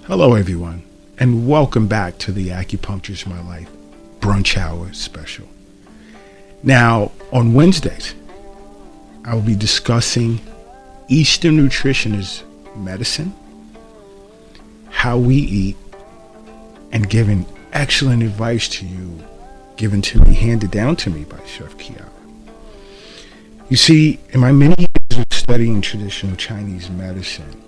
Hello, everyone, and welcome back to the Acupuncture's My Life Brunch Hour special. Now, on Wednesdays, I will be discussing Eastern nutrition as medicine, how we eat, and giving excellent advice to you, handed down to me by Chef Kiara. You see, in my many years of studying traditional Chinese medicine,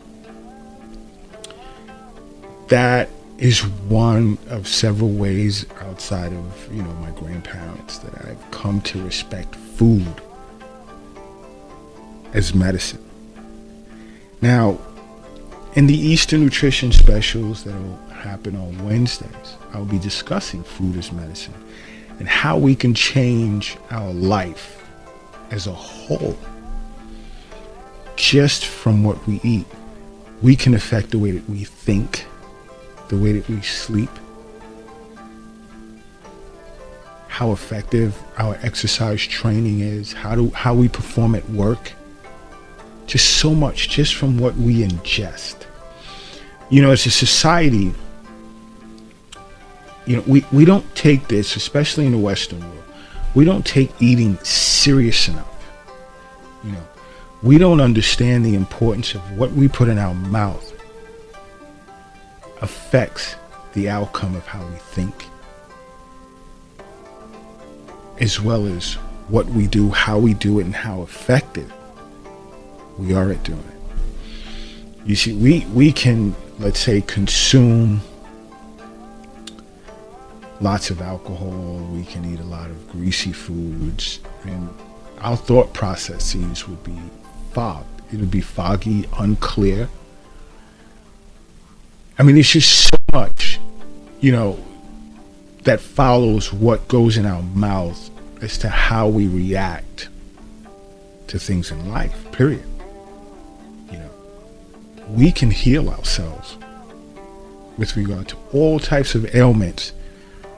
that is one of several ways outside of, my grandparents that I've come to respect food as medicine. Now, in the Eastern nutrition specials that will happen on Wednesdays, I'll be discussing food as medicine and how we can change our life as a whole just from what we eat. We can affect the way that we think, the way that we sleep, how effective our exercise training is, how we perform at work. Just so much, just from what we ingest. As a society, we don't take this, especially in the Western world, we don't take eating serious enough. We don't understand the importance of what we put in our mouth affects the outcome of how we think, as well as what we do, how we do it, and how effective we are at doing it. You see, we can, let's say, consume lots of alcohol, we can eat a lot of greasy foods, and our thought processes would be fogged. It would be foggy, unclear. I mean, it's just so much, that follows what goes in our mouth as to how we react to things in life, period. We can heal ourselves with regard to all types of ailments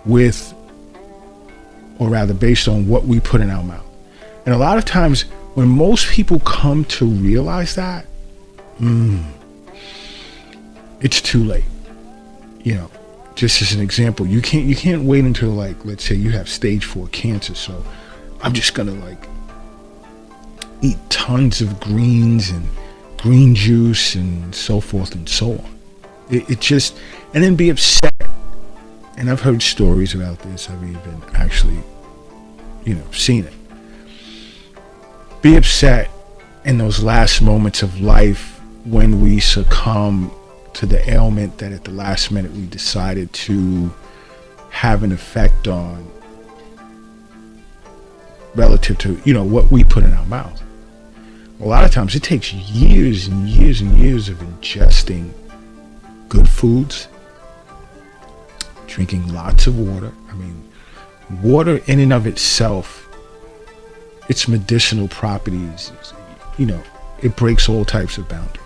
based on what we put in our mouth. And a lot of times when most people come to realize that, it's too late. Just as an example, you can't wait until, let's say you have stage 4 cancer, so I'm just gonna eat tons of greens and green juice and so forth and so on. And then be upset. And I've heard stories about this. I've even actually, seen it. Be upset in those last moments of life when we succumb to the ailment that at the last minute we decided to have an effect on relative to, what we put in our mouth. A lot of times it takes years and years and years of ingesting good foods, drinking lots of water. I mean, water in and of itself, its medicinal properties, it breaks all types of boundaries.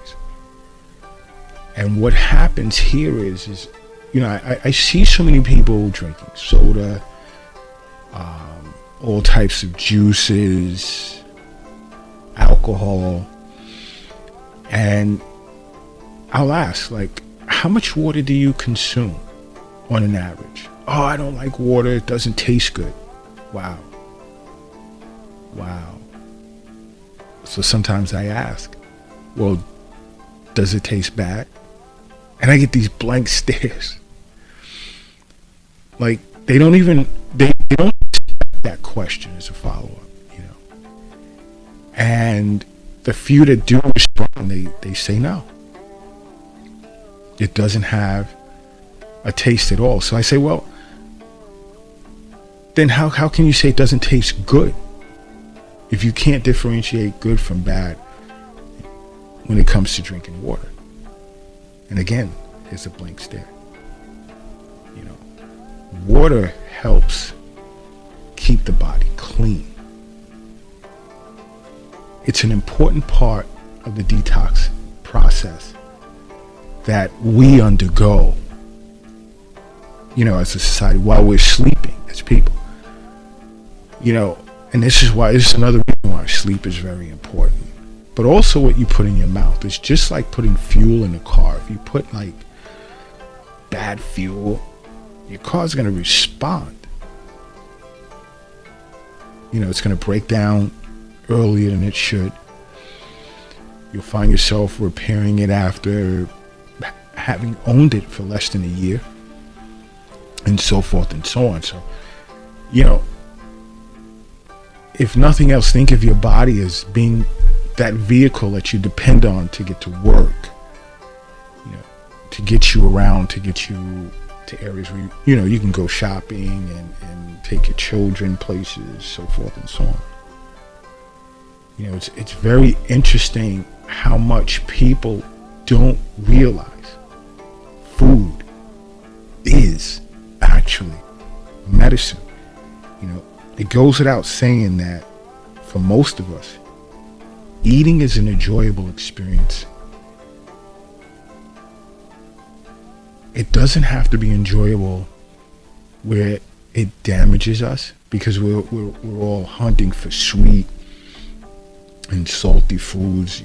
And what happens here is I see so many people drinking soda, all types of juices, alcohol, and I'll ask, how much water do you consume on an average? Oh, I don't like water, it doesn't taste good. Wow. So sometimes I ask, well, does it taste bad? And I get these blank stares. They don't expect that question as a follow-up, And the few that do respond, they say no. It doesn't have a taste at all. So I say, well, then how can you say it doesn't taste good if you can't differentiate good from bad when it comes to drinking water? And again, it's a blank stare. Water helps keep the body clean. It's an important part of the detox process that we undergo, as a society while we're sleeping as people. And this is another reason why sleep is very important. But also what you put in your mouth. It's just like putting fuel in a car. If you put bad fuel, your car's going to respond. It's going to break down earlier than it should. You'll find yourself repairing it after having owned it for less than a year, and so forth and so on. So, if nothing else, think of your body as being that vehicle that you depend on to get to work, to get you around, to get you to areas where you can go shopping and take your children places, so forth and so on. It's very interesting how much people don't realize food is actually medicine. It goes without saying that for most of us, eating is an enjoyable experience. It doesn't have to be enjoyable where it damages us, because we're all hunting for sweet and salty foods,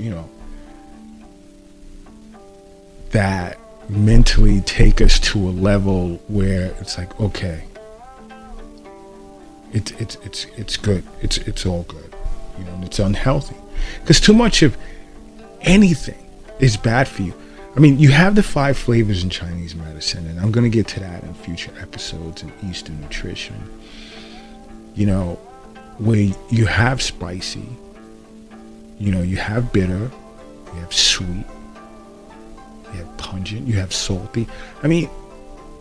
that mentally take us to a level where it's like, okay, it's good, it's all good, and it's unhealthy, because too much of anything is bad for you. I mean, you have the 5 flavors in Chinese medicine, and I'm going to get to that in future episodes in Eastern nutrition. Where you have spicy, you have bitter, you have sweet, you have pungent, you have salty. I mean,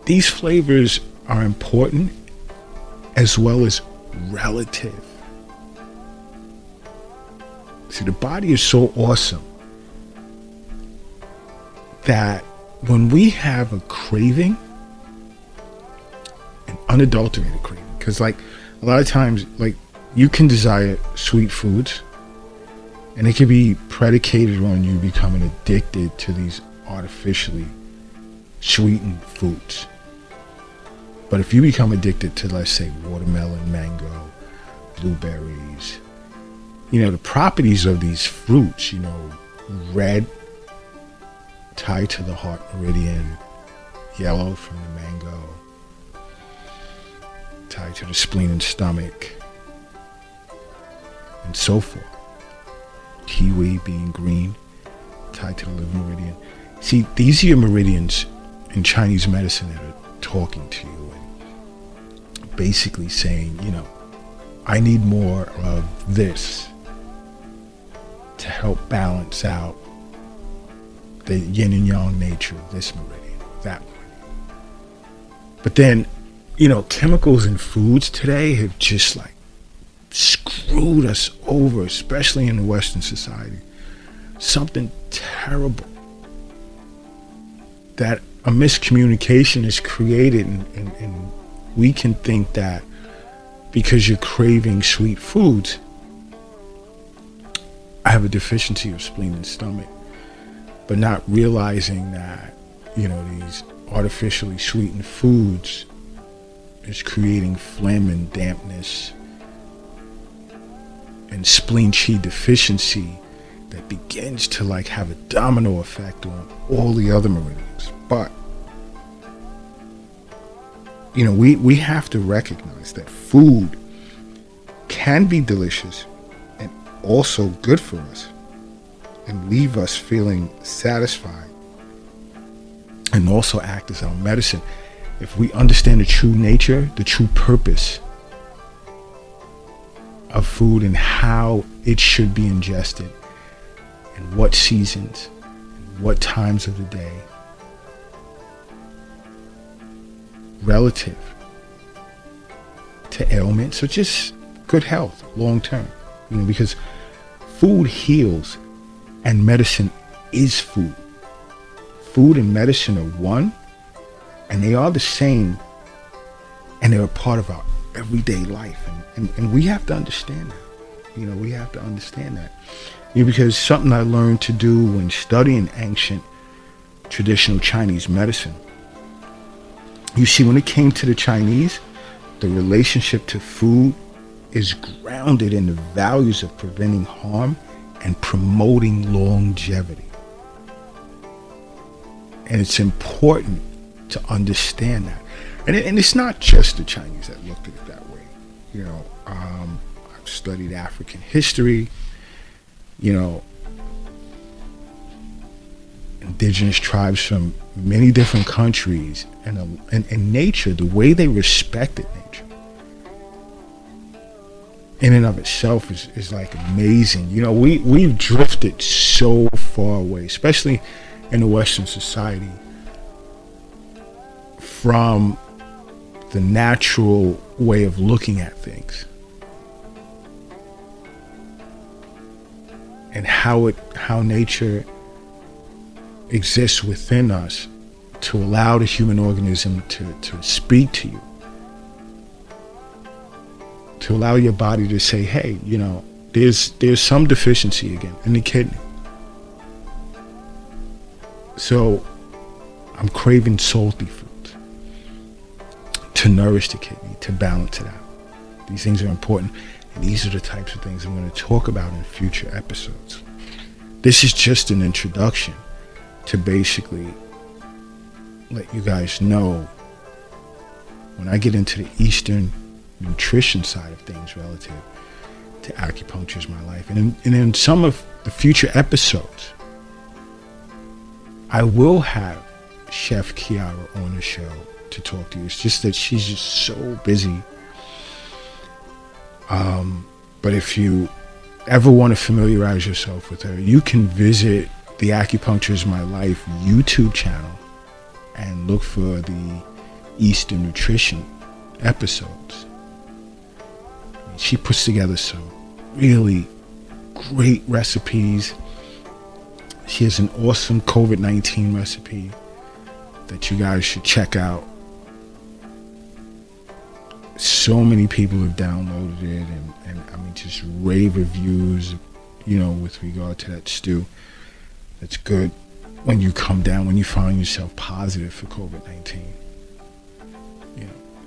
these flavors are important as well as relative. See, the body is so awesome that when we have a craving, an unadulterated craving, because like a lot of times, like, you can desire sweet foods, and it can be predicated on you becoming addicted to these artificially sweetened foods. But if you become addicted to, let's say, watermelon, mango, blueberries, the properties of these fruits, red, tied to the heart meridian, yellow from the mango, tied to the spleen and stomach, and so forth. Kiwi being green, tied to the liver meridian. See, these are your meridians in Chinese medicine that are talking to you and basically saying, I need more of this to help balance out the yin and yang nature of this meridian, that meridian. But then, chemicals in foods today have just like screwed us over, especially in the Western society. Something terrible that a miscommunication is created, and we can think that because you're craving sweet foods, I have a deficiency of spleen and stomach, but not realizing that, these artificially sweetened foods is creating phlegm and dampness and spleen qi deficiency that begins to like have a domino effect on all the other meridians. But we have to recognize that food can be delicious and also good for us and leave us feeling satisfied, and also act as our medicine if we understand the true nature, the true purpose of food and how it should be ingested, and what seasons, and what times of the day, relative to ailments or just good health long term. Because food heals and medicine is food. Food and medicine are one, and they are the same, and they're a part of our everyday life. And we have to understand that. We have to understand that. Because something I learned to do when studying ancient traditional Chinese medicine, you see, when it came to the Chinese, the relationship to food is grounded in the values of preventing harm and promoting longevity. And it's important to understand that. And it's not just the Chinese that looked at it that way. I've studied African history, indigenous tribes from many different countries, and nature, the way they respected nature in and of itself is like amazing. We've drifted so far away, especially in the Western society, from the natural way of looking at things and how nature exists within us to allow the human organism to speak to you, to allow your body to say, hey, there's some deficiency again in the kidney, so I'm craving salty foods to nourish the kidney, to balance it out. These things are important, and these are the types of things I'm going to talk about in future episodes. This is just an introduction to basically let you guys know when I get into the Eastern nutrition side of things relative to acupuncture is my life. And in some of the future episodes, I will have Chef Kiara on the show to talk to you. It's just that she's just so busy. But if you ever want to familiarize yourself with her, you can visit the Acupuncture is My Life YouTube channel and look for the Eastern Nutrition episodes. She puts together some really great recipes. She has an awesome COVID-19 recipe that you guys should check out. So many people have downloaded it, and I mean, just rave reviews, with regard to that stew. That's good when you come down, when you find yourself positive for COVID-19.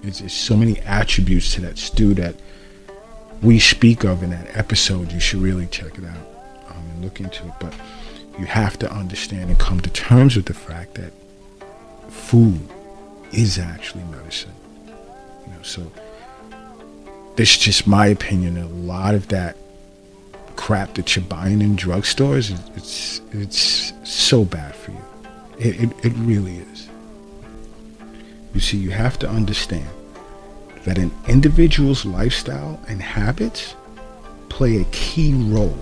There's so many attributes to that stew that we speak of in that episode. You should really check it out and look into it. But you have to understand and come to terms with the fact that food is actually medicine. So this is just my opinion. A lot of that crap that you're buying in drugstores, it's so bad for you. It really is. You see, you have to understand that an individual's lifestyle and habits play a key role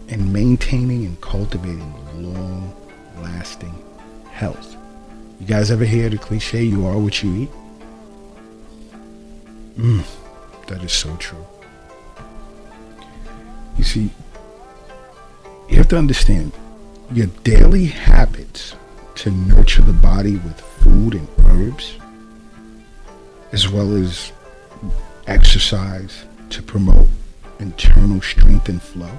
in maintaining and cultivating long-lasting health. You guys ever hear the cliche, you are what you eat? That is so true. You see, you have to understand your daily habits to nurture the body with food and herbs, as well as exercise to promote internal strength and flow,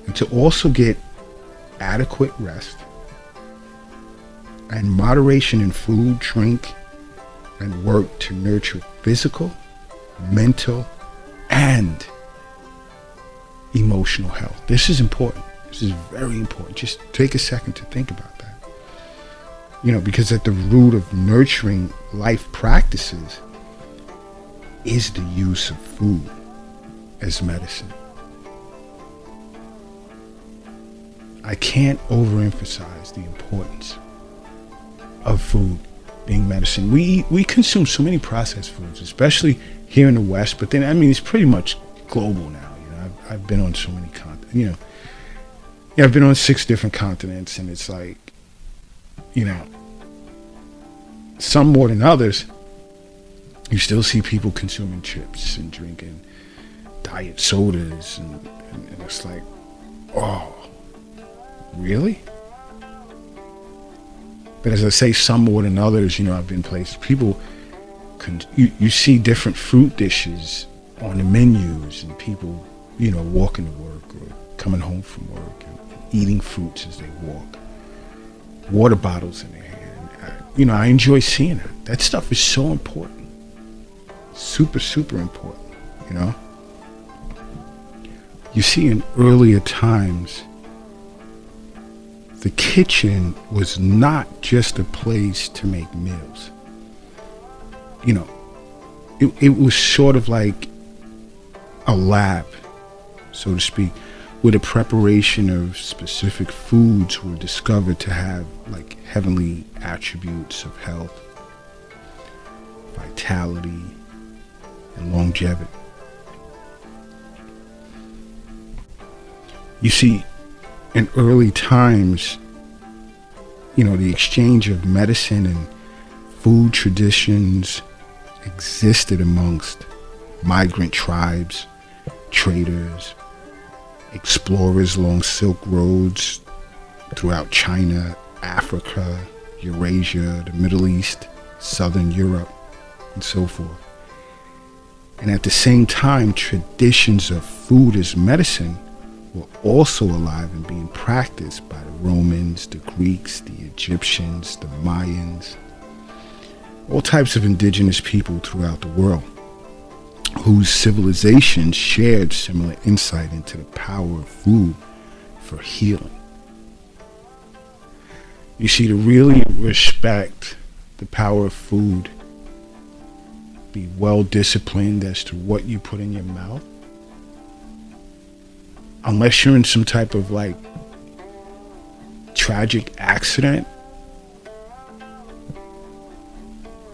and to also get adequate rest and moderation in food, drink, and work to nurture physical, mental, and emotional health. This is important. This is very important. Just take a second to think about that. Because at the root of nurturing life practices is the use of food as medicine. I can't overemphasize the importance of food being medicine. We consume so many processed foods, especially here in the West, but then, it's pretty much global now. I've been on so many continents, I've been on 6 different continents, and it's like, some more than others, you still see people consuming chips and drinking diet sodas, and it's like, oh, really? But as I say, some more than others, I've been places, people, you see different fruit dishes on the menus, and people, walking to work or coming home from work and eating fruits as they walk, water bottles in their hand. I enjoy seeing that. That stuff is so important. Super, super important, You see, in earlier times, the kitchen was not just a place to make meals. You know, it was sort of like a lab, so to speak, where the preparation of specific foods were discovered to have like heavenly attributes of health, vitality, and longevity. You see, in early times, you know, the exchange of medicine and food traditions existed amongst migrant tribes, traders, explorers along Silk Roads throughout China, Africa, Eurasia, the Middle East, Southern Europe, and so forth. And at the same time, traditions of food as medicine were also alive and being practiced by the Romans, the Greeks, the Egyptians, the Mayans, all types of indigenous people throughout the world, whose civilizations shared similar insight into the power of food for healing. You see, to really respect the power of food, be well disciplined as to what you put in your mouth, unless you're in some type of like tragic accident,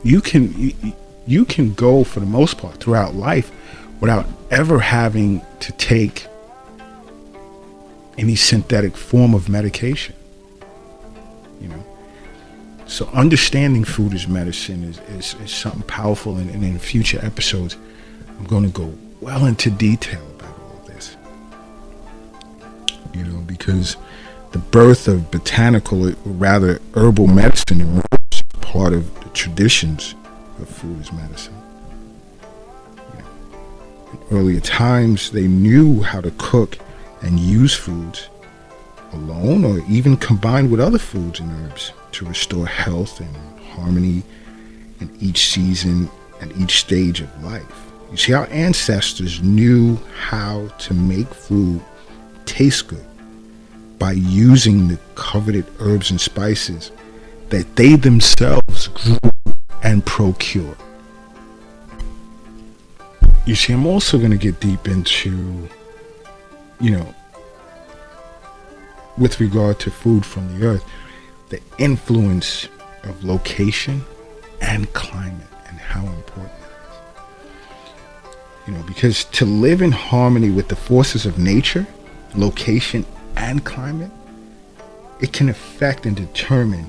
you can go for the most part throughout life without ever having to take any synthetic form of medication. You know, so understanding food as medicine is something powerful, and in future episodes I'm going to go well into detail about all of this. You know, because the birth of botanical, or rather herbal medicine, is part of the traditions of food as medicine. You know, in earlier times, they knew how to cook and use foods alone or even combined with other foods and herbs to restore health and harmony in each season and each stage of life. You see, our ancestors knew how to make food taste good by using the coveted herbs and spices that they themselves grew and procured. You see, I'm also going to get deep into, you know, with regard to food from the earth, the influence of location and climate and how important that is. You know, because to live in harmony with the forces of nature, location, and climate, it can affect and determine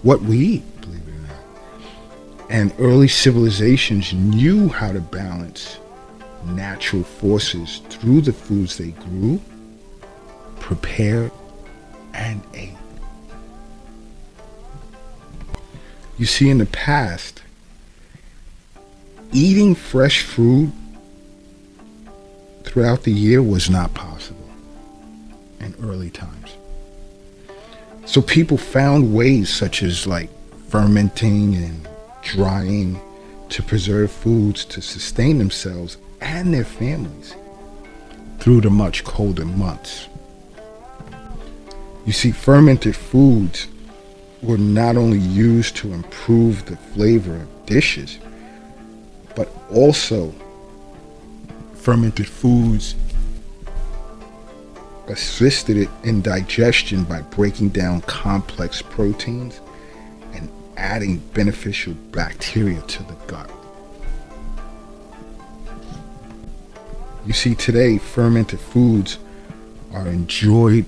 what we eat, believe it or not. And early civilizations knew how to balance natural forces through the foods they grew, prepared, and ate. You see, in the past, eating fresh fruit throughout the year was not possible in early times. So people found ways such as like fermenting and drying to preserve foods to sustain themselves and their families through the much colder months. You see, fermented foods were not only used to improve the flavor of dishes, but also fermented foods assisted it in digestion by breaking down complex proteins and adding beneficial bacteria to the gut. You see, today fermented foods are enjoyed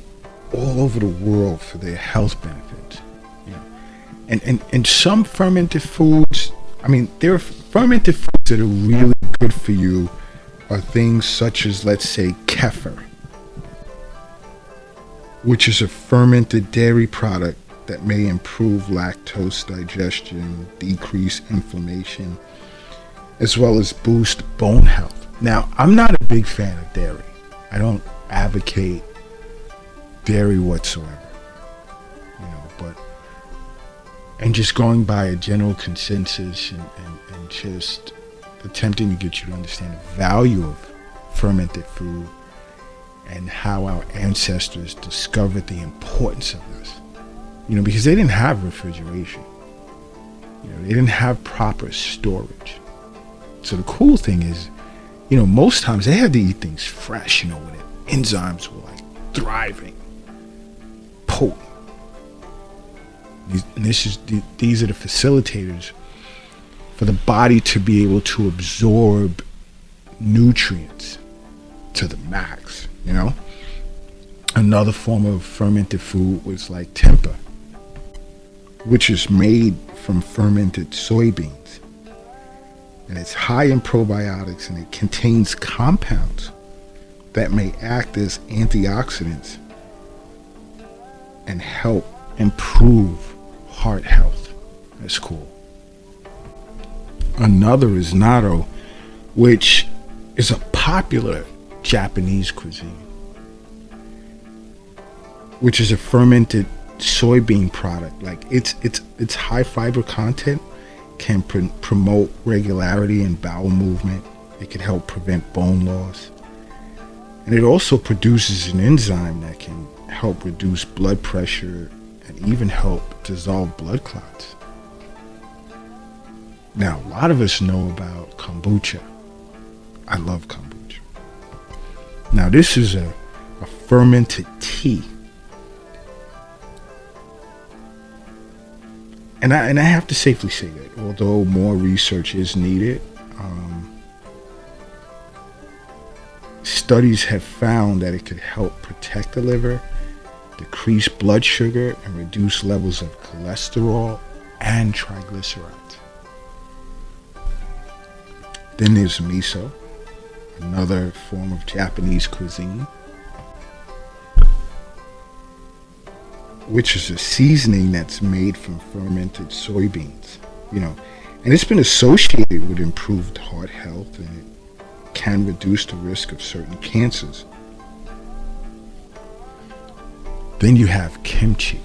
all over the world for their health benefits. You know? And some fermented foods, I mean, there are fermented foods that are really good for you are things such as, let's say, kefir, which is a fermented dairy product that may improve lactose digestion, decrease inflammation, as well as boost bone health. Now, I'm not a big fan of dairy. I don't advocate dairy whatsoever, you know, but, and just going by a general consensus and just attempting to get you to understand the value of fermented food and how our ancestors discovered the importance of this. Because they didn't have refrigeration. They didn't have proper storage. So the cool thing is, most times they had to eat things fresh, when the enzymes were like thriving, potent. These are the facilitators for the body to be able to absorb nutrients to the max, Another form of fermented food was like tempeh, which is made from fermented soybeans. And it's high in probiotics, and it contains compounds that may act as antioxidants and help improve heart health. That's cool. Another is natto, which is a popular Japanese cuisine, which is a fermented soybean product. Like its high fiber content can promote regularity in bowel movement. It can help prevent bone loss, and it also produces an enzyme that can help reduce blood pressure and even help dissolve blood clots. Now, a lot of us know about kombucha. I love kombucha. Now, this is a fermented tea. And I have to safely say that, although more research is needed, studies have found that it could help protect the liver, decrease blood sugar, and reduce levels of cholesterol and triglycerides. Then there's miso, another form of Japanese cuisine, which is a seasoning that's made from fermented soybeans, and it's been associated with improved heart health, and it can reduce the risk of certain cancers. Then you have kimchi,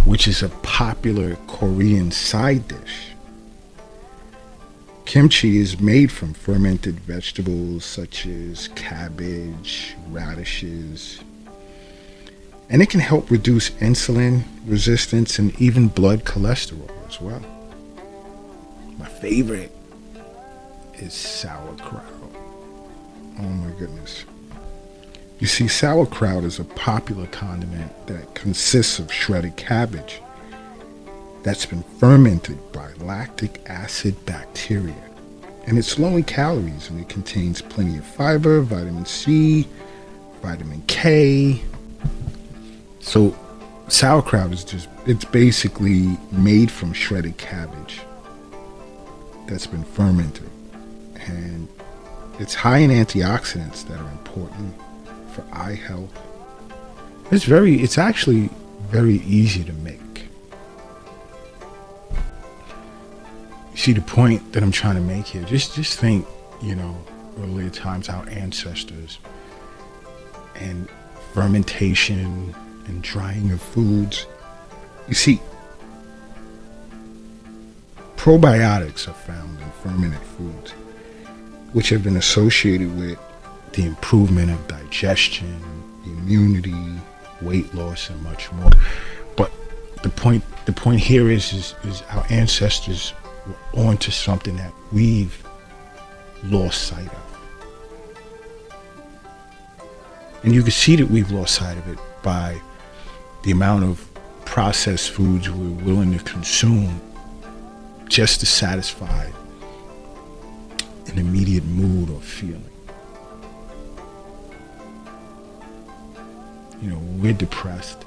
which is a popular Korean side dish. Kimchi is made from fermented vegetables such as cabbage, radishes, and it can help reduce insulin resistance and even blood cholesterol as well. My favorite is sauerkraut. Oh my goodness. You see, sauerkraut is a popular condiment that consists of shredded cabbage that's been fermented by lactic acid bacteria. And it's low in calories, and it contains plenty of fiber, vitamin C, vitamin K. So sauerkraut it's basically made from shredded cabbage that's been fermented. And it's high in antioxidants that are important for eye health. It's actually very easy to make. You see the point that I'm trying to make here? Just think, earlier times, our ancestors, and fermentation and drying of foods. You see, probiotics are found in fermented foods, which have been associated with the improvement of digestion, immunity, weight loss, and much more. But the point here is our ancestors were onto something that we've lost sight of. And you can see that we've lost sight of it by the amount of processed foods we're willing to consume just to satisfy an immediate mood or feeling. When we're depressed,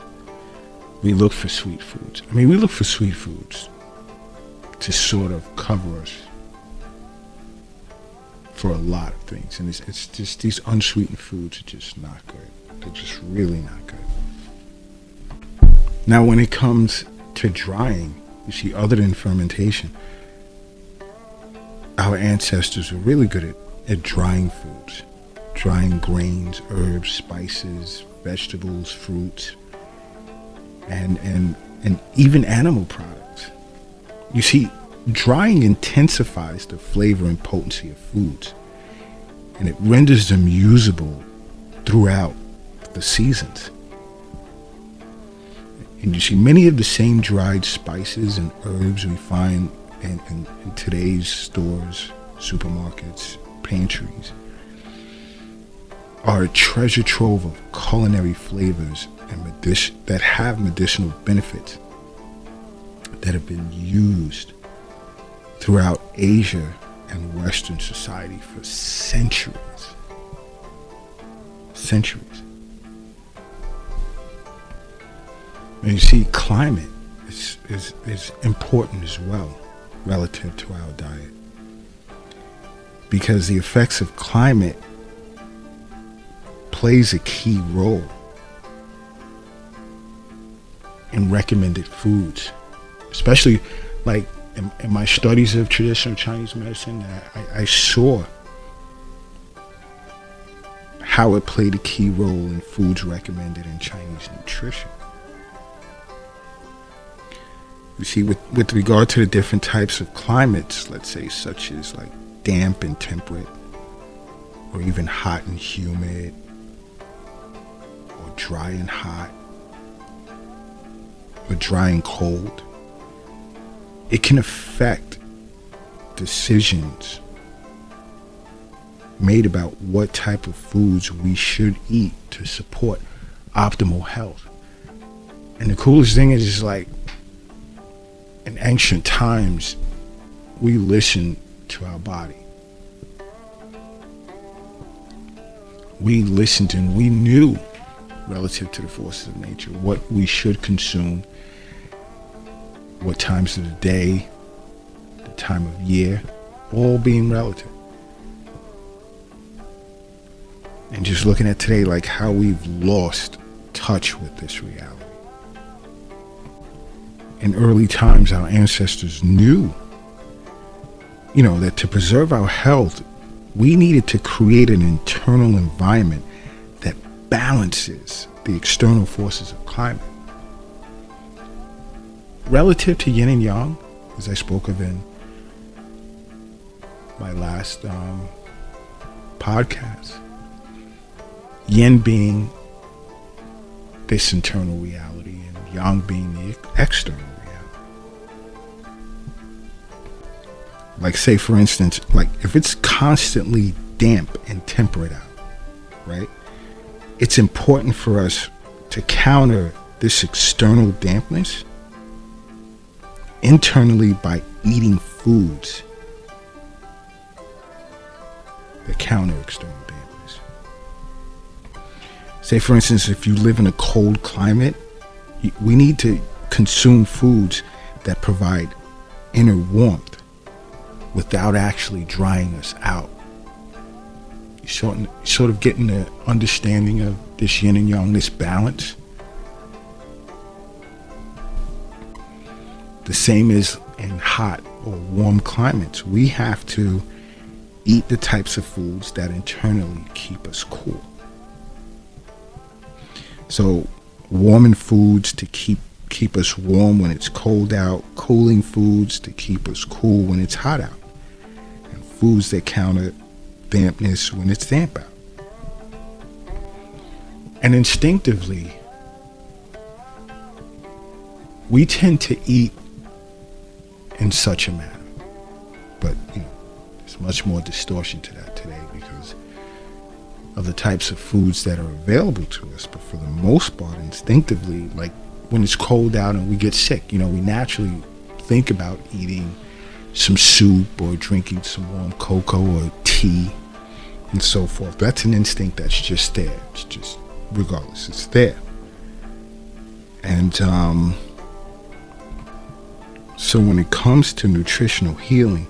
we look for sweet foods. We look for sweet foods to sort of cover us for a lot of things. And it's just these unsweetened foods are just not good. They're just really not good. Now, when it comes to drying, you see, other than fermentation, our ancestors were really good at drying foods, drying grains, herbs, spices, vegetables, fruits, and even animal products. You see, drying intensifies the flavor and potency of foods, and it renders them usable throughout the seasons. And you see many of the same dried spices and herbs we find in today's stores, supermarkets, pantries are a treasure trove of culinary flavors and that have medicinal benefits that have been used throughout Asia and Western society for centuries. And you see, climate is important as well relative to our diet, because the effects of climate plays a key role in recommended foods, especially like in my studies of traditional Chinese medicine. I saw how it played a key role in foods recommended in Chinese nutrition. You see, with regard to the different types of climates, let's say such as like damp and temperate, or even hot and humid, or dry and hot, or dry and cold, it can affect decisions made about what type of foods we should eat to support optimal health. And the coolest thing is like, in ancient times, we listened to our body. We listened and we knew, relative to the forces of nature, what we should consume, what times of the day, the time of year, all being relative. And just looking at today, like how we've lost touch with this reality. In early times, our ancestors knew, that to preserve our health, we needed to create an internal environment that balances the external forces of climate. Relative to yin and yang, as I spoke of in my last podcast, yin being this internal reality and yang being the external reality. Like, say for instance, like if it's constantly damp and temperate out, right? It's important for us to counter this external dampness internally by eating foods that counter external dampness. Say for instance, if you live in a cold climate, we need to consume foods that provide inner warmth without actually drying us out. You sort of getting the understanding of this yin and yang, this balance. The same is in hot or warm climates. We have to eat the types of foods that internally keep us cool. So warming foods to keep us warm when it's cold out, cooling foods to keep us cool when it's hot out, and foods that counter dampness when it's damp out. And instinctively, we tend to eat in such a manner. But there's much more distortion to that today because of the types of foods that are available to us. But for the most part, instinctively, like when it's cold out and we get sick, we naturally think about eating some soup or drinking some warm cocoa or tea and so forth. That's an instinct that's just there. It's just, regardless, it's there. And so when it comes to nutritional healing,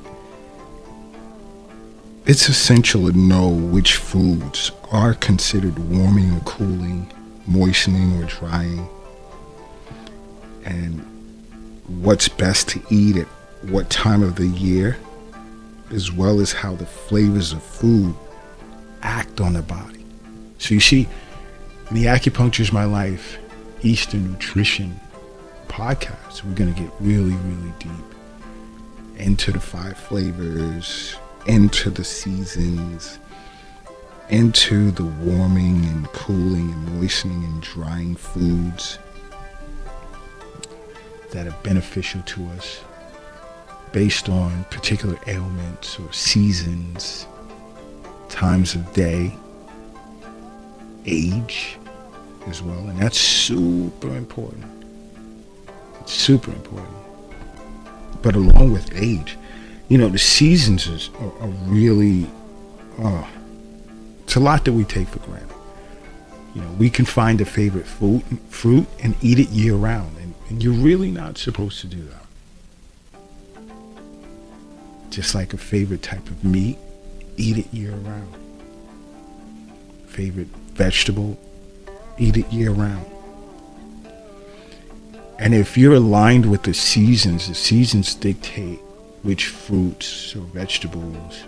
it's essential to know which foods are considered warming or cooling, moistening or drying, and what's best to eat at what time of the year, as well as how the flavors of food act on the body. So you see, in the Acupuncture is My Life Eastern Nutrition podcast, we're going to get really, really deep into the 5 flavors, into the seasons, into the warming and cooling and moistening and drying foods that are beneficial to us based on particular ailments or seasons, times of day, age as well. And that's super important. It's super important. But along with age, the seasons are really, it's a lot that we take for granted. We can find a favorite fruit and eat it year round. And you're really not supposed to do that. Just like a favorite type of meat, eat it year round. Favorite vegetable, eat it year round. And if you're aligned with the seasons dictate which fruits or vegetables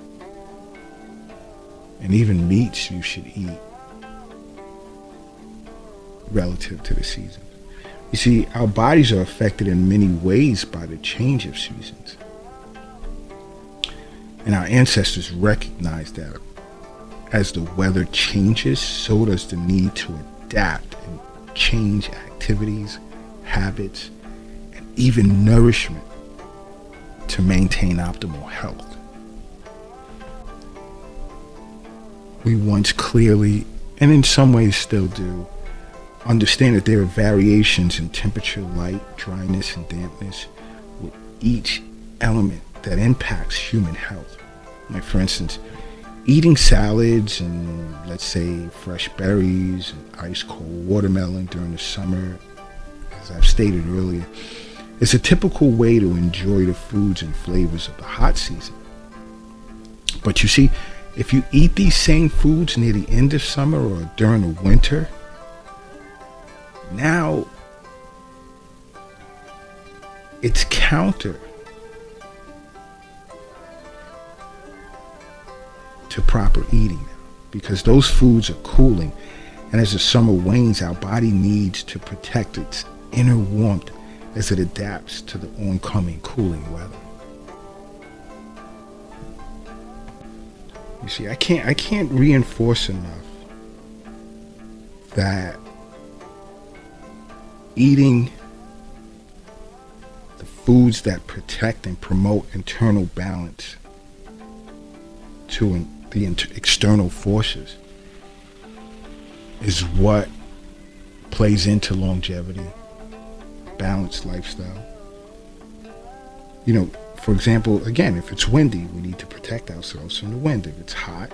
and even meats you should eat relative to the season. You see, our bodies are affected in many ways by the change of seasons. And our ancestors recognized that as the weather changes, so does the need to adapt and change activities, habits, and even nourishment to maintain optimal health. We once clearly, and in some ways still do, understand that there are variations in temperature, light, dryness, and dampness with each element that impacts human health. Like, for instance, eating salads and, let's say, fresh berries and ice cold watermelon during the summer, as I've stated earlier, is a typical way to enjoy the foods and flavors of the hot season. But you see, if you eat these same foods near the end of summer or during the winter, now it's counter to proper eating now, because those foods are cooling, and as the summer wanes, our body needs to protect its inner warmth as it adapts to the oncoming cooling weather. You see, I can't reinforce enough that eating the foods that protect and promote internal balance to the external forces is what plays into longevity, balanced lifestyle. For example, again, if it's windy, we need to protect ourselves from the wind. If it's hot,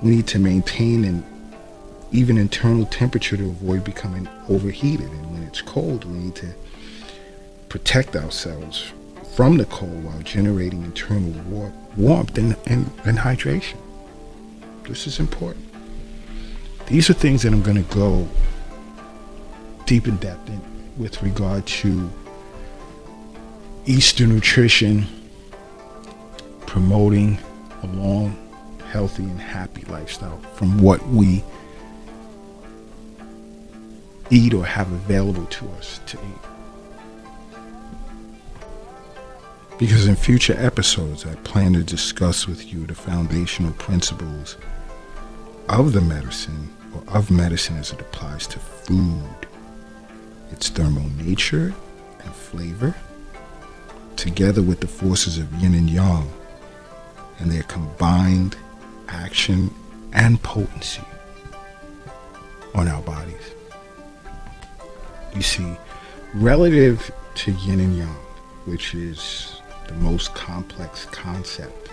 we need to maintain an even internal temperature to avoid becoming overheated. And when it's cold, we need to protect ourselves from the cold while generating internal warmth and hydration. This is important. These are things that I'm going to go deep in depth in with regard to Eastern nutrition, promoting a long, healthy, and happy lifestyle from what we eat or have available to us to eat. Because in future episodes, I plan to discuss with you the foundational principles of the medicine, or of medicine as it applies to food, its thermal nature and flavor, together with the forces of yin and yang and their combined action and potency on our bodies. You see, relative to yin and yang, which is the most complex concept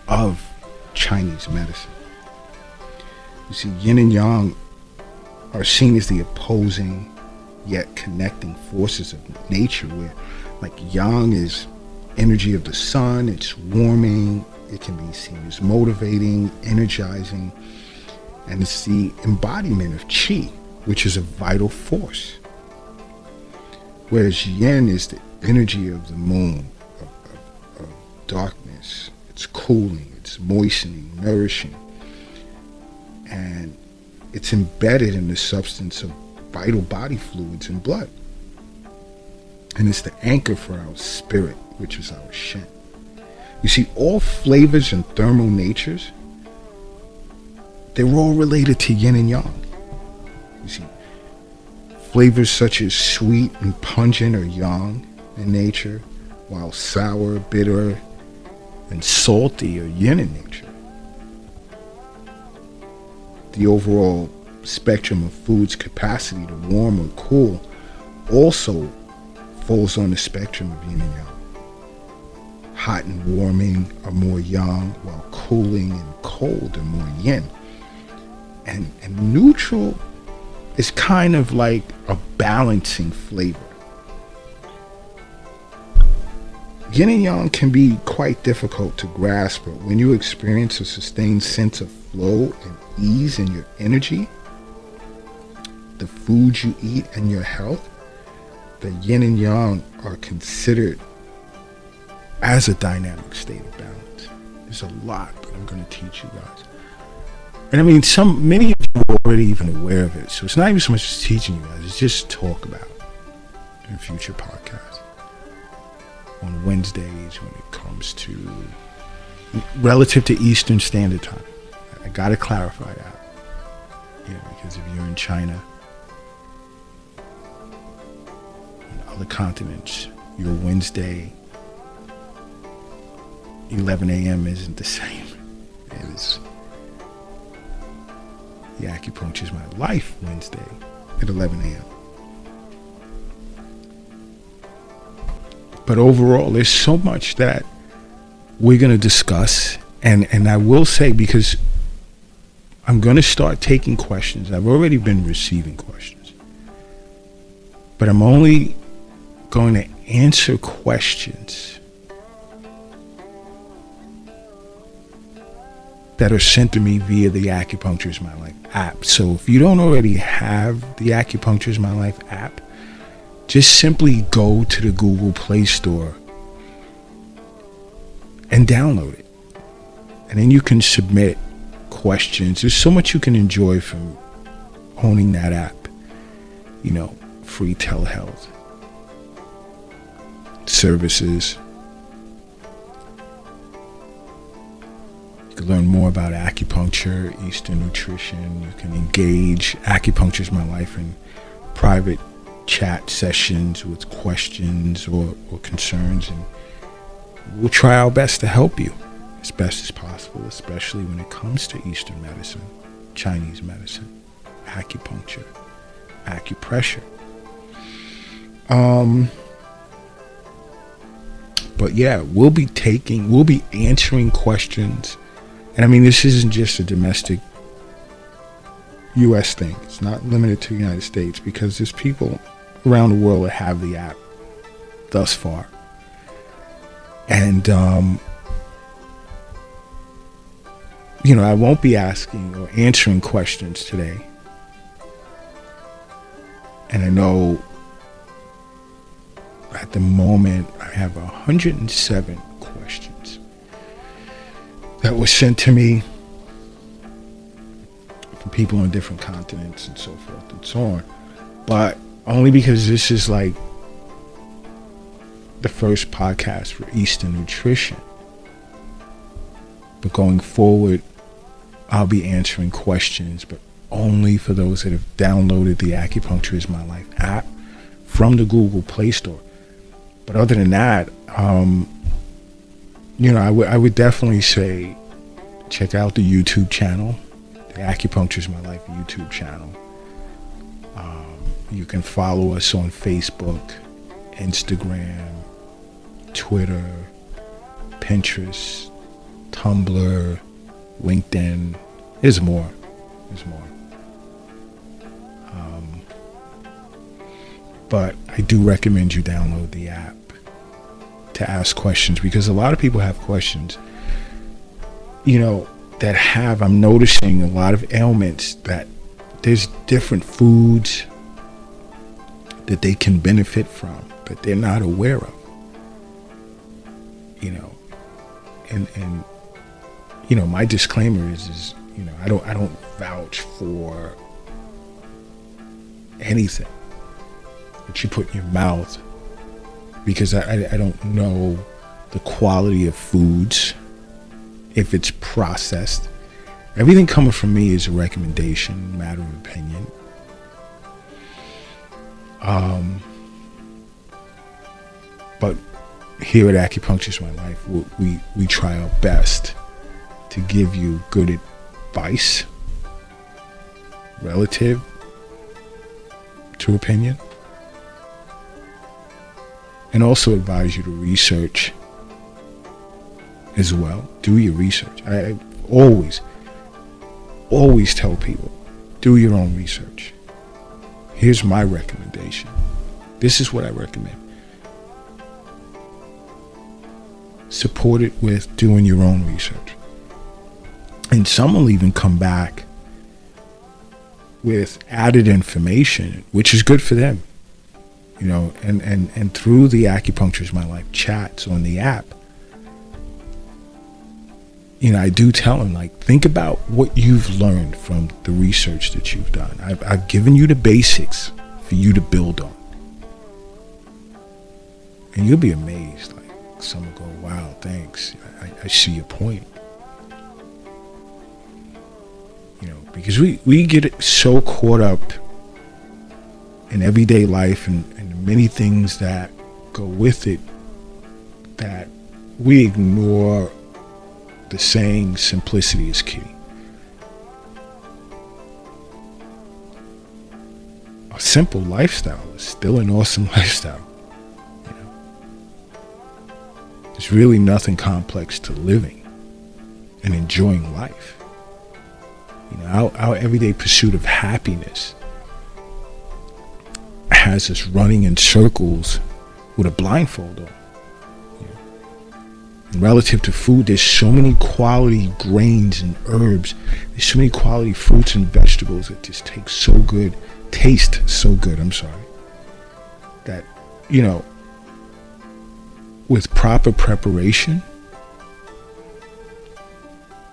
of Chinese medicine, you see, yin and yang are seen as the opposing yet connecting forces of nature, where like yang is energy of the sun, it's warming, it can be seen as motivating, energizing, and it's the embodiment of qi, which is a vital force. Whereas yin is the energy of the moon, of darkness, it's cooling, it's moistening, nourishing, and it's embedded in the substance of vital body fluids and blood. And it's the anchor for our spirit, which is our shen. You see, all flavors and thermal natures they're all related to yin and yang. You see, flavors such as sweet and pungent are yang in nature, while sour, bitter, and salty are yin in nature. The overall spectrum of food's capacity to warm or cool also falls on the spectrum of yin and yang. Hot and warming are more yang, while cooling and cold are more yin. And neutral is kind of like a balancing flavor. Yin and yang can be quite difficult to grasp, but when you experience a sustained sense of flow and ease in your energy, the foods you eat, and your health, the yin and yang are considered as a dynamic state of balance. There's a lot that I'm going to teach you guys. And I mean, many of you are already even aware of it. So it's not even so much as teaching you guys, it's just talk about it in future podcasts. On Wednesdays when it comes to relative to Eastern Standard Time. I got to clarify that. Because if you're in China, on other continents, your Wednesday 11 a.m. isn't the same as the Acupuncture is My Life Wednesday at 11 a.m. But overall, there's so much that we're going to discuss. And I will say, because I'm going to start taking questions. I've already been receiving questions. But I'm only going to answer questions that are sent to me via the Acupuncture is My Life app. So if you don't already have the Acupuncture is My Life app, just simply go to the Google Play Store and download it. And then you can submit questions. There's so much you can enjoy from owning that app. Free telehealth services. You can learn more about acupuncture, Eastern nutrition. You can engage Acupuncture is My Life in private chat sessions with questions or concerns, and we'll try our best to help you as best as possible, especially when it comes to Eastern medicine, Chinese medicine, acupuncture, acupressure. But yeah, we'll be answering questions. And I mean, this isn't just a domestic U.S. thing. It's not limited to the United States, because there's people around the world that have the app thus far. And, I won't be asking or answering questions today. And I know at the moment I have 107 questions that were sent to me from people on different continents and so forth and so on. But only because this is like the first podcast for Eastern nutrition. But going forward, I'll be answering questions, but only for those that have downloaded the Acupuncture is My Life app from the Google Play Store. But other than that, I would definitely say check out the YouTube channel, the Acupuncture is My Life YouTube channel. You can follow us on Facebook, Instagram, Twitter, Pinterest, Tumblr, LinkedIn. There's more. But I do recommend you download the app to ask questions, because a lot of people have questions, I'm noticing a lot of ailments that there's different foods that they can benefit from that they're not aware of. And my disclaimer is I don't vouch for anything that you put in your mouth, because I don't know the quality of foods, if it's processed, Everything coming from me is a recommendation, matter of opinion. But here at Acupuncture's My Life, we try our best to give you good advice relative to opinion, and also advise you to research as well. Do your research. I always tell people, do your own research. Here's my recommendation. This is what I recommend. Support it with doing your own research. And some will even come back with added information, which is good for them. You know, and through the Acupuncture's My Life chats on the app, you know, I do tell them, like, think about what you've learned from the research that you've done. I've given you the basics for you to build on. And you'll be amazed. Like, some will go, wow, thanks. I see your point. You know, because we get so caught up in everyday life and many things that go with it that we ignore the saying, simplicity is key. A simple lifestyle is still an awesome lifestyle. You know? There's really nothing complex to living and enjoying life. You know, our everyday pursuit of happiness has us running in circles with a blindfold on. Relative to food, there's so many quality grains and herbs. There's so many quality fruits and vegetables that just taste so good, that, you know, with proper preparation,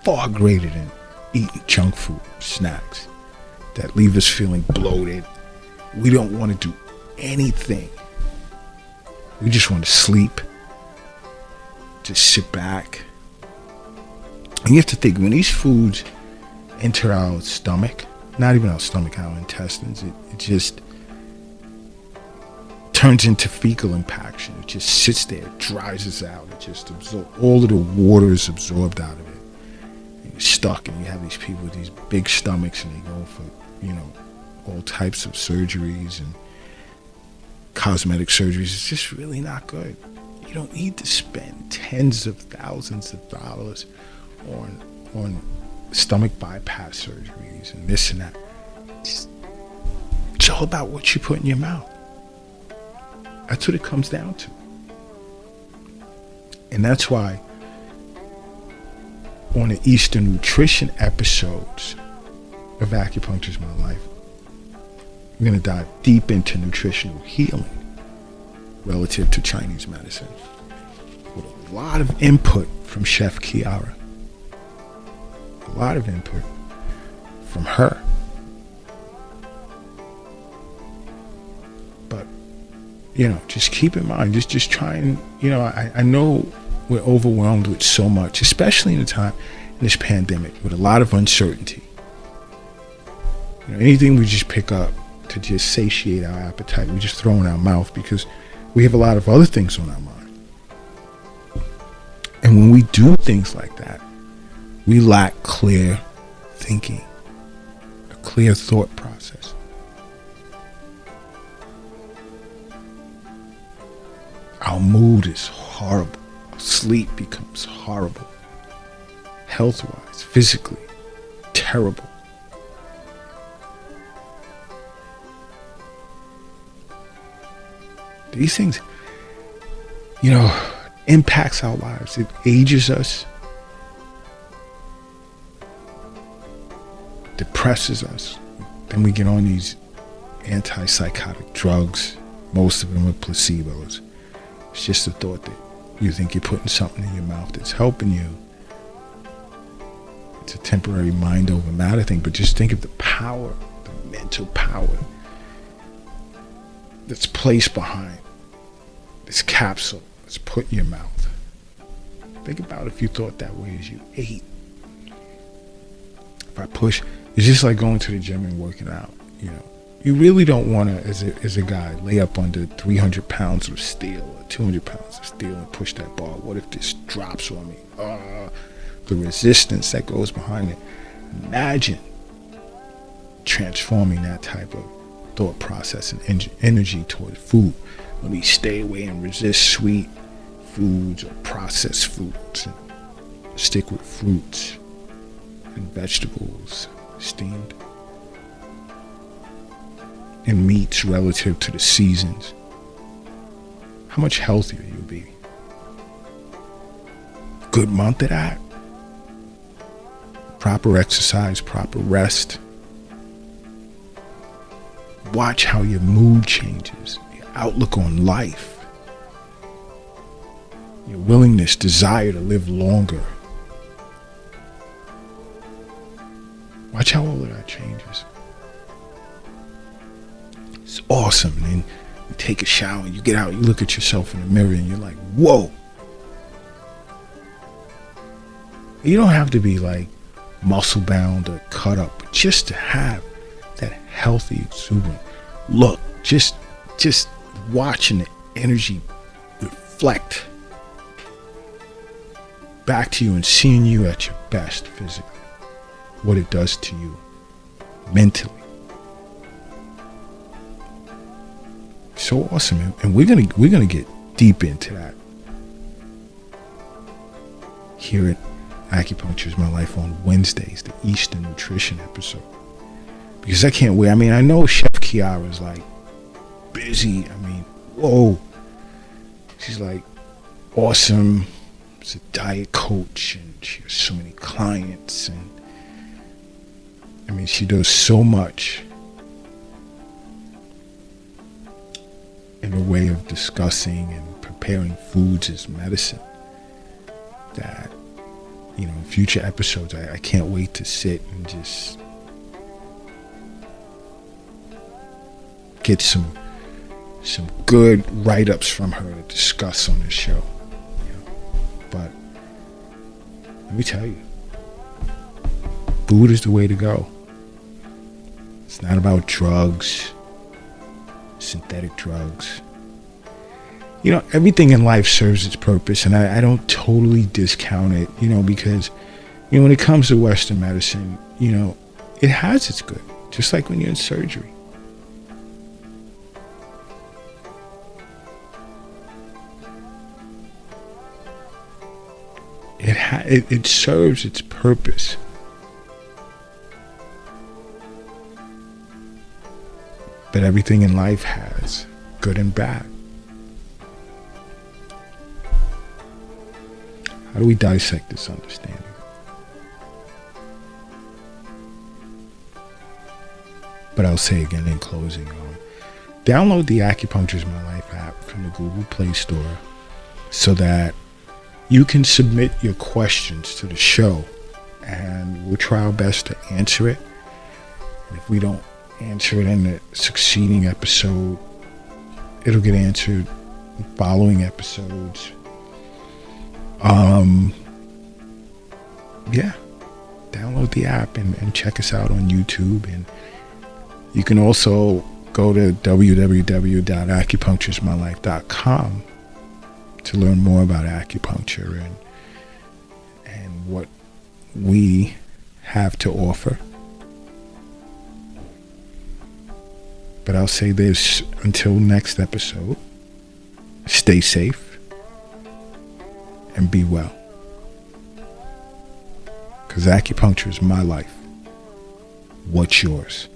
far greater than eating junk food, snacks that leave us feeling bloated. We don't want to do anything. We just want to sleep. Just sit back. And you have to think, when these foods enter our stomach, not even our stomach, our intestines, it just turns into fecal impaction. It just sits there, it dries us out. It just absorbs, all of the water is absorbed out of it. And you're stuck, and you have these people with these big stomachs, and they go for, you know, all types of surgeries and cosmetic surgeries. It's just really not good. You don't need to spend tens of thousands of dollars on stomach bypass surgeries and this and that. It's all about what you put in your mouth. That's what it comes down to. And that's why on the Eastern Nutrition episodes of Acupuncture's My Life, we're going to dive deep into nutritional healing relative to Chinese medicine, with a lot of input from Chef Kiara. A lot of input from her. But, you know, just keep in mind, just try and, you know, I know we're overwhelmed with so much, especially in the time, in this pandemic, with a lot of uncertainty. You know, anything we just pick up to just satiate our appetite, we just throw in our mouth, because we have a lot of other things on our mind. And when we do things like that, we lack clear thinking, a clear thought process. Our mood is horrible. Sleep becomes horrible. Health-wise, physically, terrible. These things, you know, impacts our lives. It ages us, depresses us. Then we get on these antipsychotic drugs. Most of them are placebos. It's just the thought that you think you're putting something in your mouth that's helping you. It's a temporary mind over matter thing, but just think of the power, the mental power that's placed behind this capsule that's put in your mouth. Think about if you thought that way as you ate. if I push, it's just like going to the gym and working out. You know, you really don't want to, as a guy, lay up under 300 pounds of steel or 200 pounds of steel and push that bar. What if this drops on me? The resistance that goes behind it. Imagine transforming that type of thought process and energy toward food. Let me stay away and resist sweet foods or processed foods and stick with fruits and vegetables, steamed, and meats relative to the seasons. How much healthier you'll be. Good month of that. Proper exercise, proper rest. Watch how your mood changes, your outlook on life, your willingness, desire to live longer. Watch how all of that changes. It's awesome. And then you take a shower, you get out, you look at yourself in the mirror and you're like, whoa. You don't have to be like muscle bound or cut up, but just to have that healthy, exuberant look, just watching the energy reflect back to you and seeing you at your best physically, what it does to you mentally. So awesome, and we're gonna get deep into that here at Acupuncture is My Life on Wednesdays, the Eastern Nutrition episode. Because I can't wait. I mean, I know Chef Kiara's like busy. I mean, whoa. She's like awesome. She's a diet coach and she has so many clients. And I mean, she does so much in the way of discussing and preparing foods as medicine that, you know, in future episodes, I can't wait to sit and just get some good write-ups from her to discuss on this show. You know? But let me tell you, food is the way to go. It's not about drugs, synthetic drugs. You know, everything in life serves its purpose, and I don't totally discount it, you know, because, you know, when it comes to Western medicine, you know, it has its good, just like when you're in surgery. It serves its purpose. But everything in life has good and bad. How do we dissect this understanding? But I'll say again in closing, download the Acupuncture is My Life app from the Google Play Store so that you can submit your questions to the show and we'll try our best to answer it. And if we don't answer it in the succeeding episode, it'll get answered in following episodes. Yeah, download the app and check us out on YouTube. And you can also go to www.acupuncturesmylife.com to learn more about acupuncture and what we have to offer. But I'll say this until next episode, stay safe and be well. Because acupuncture is my life. What's yours?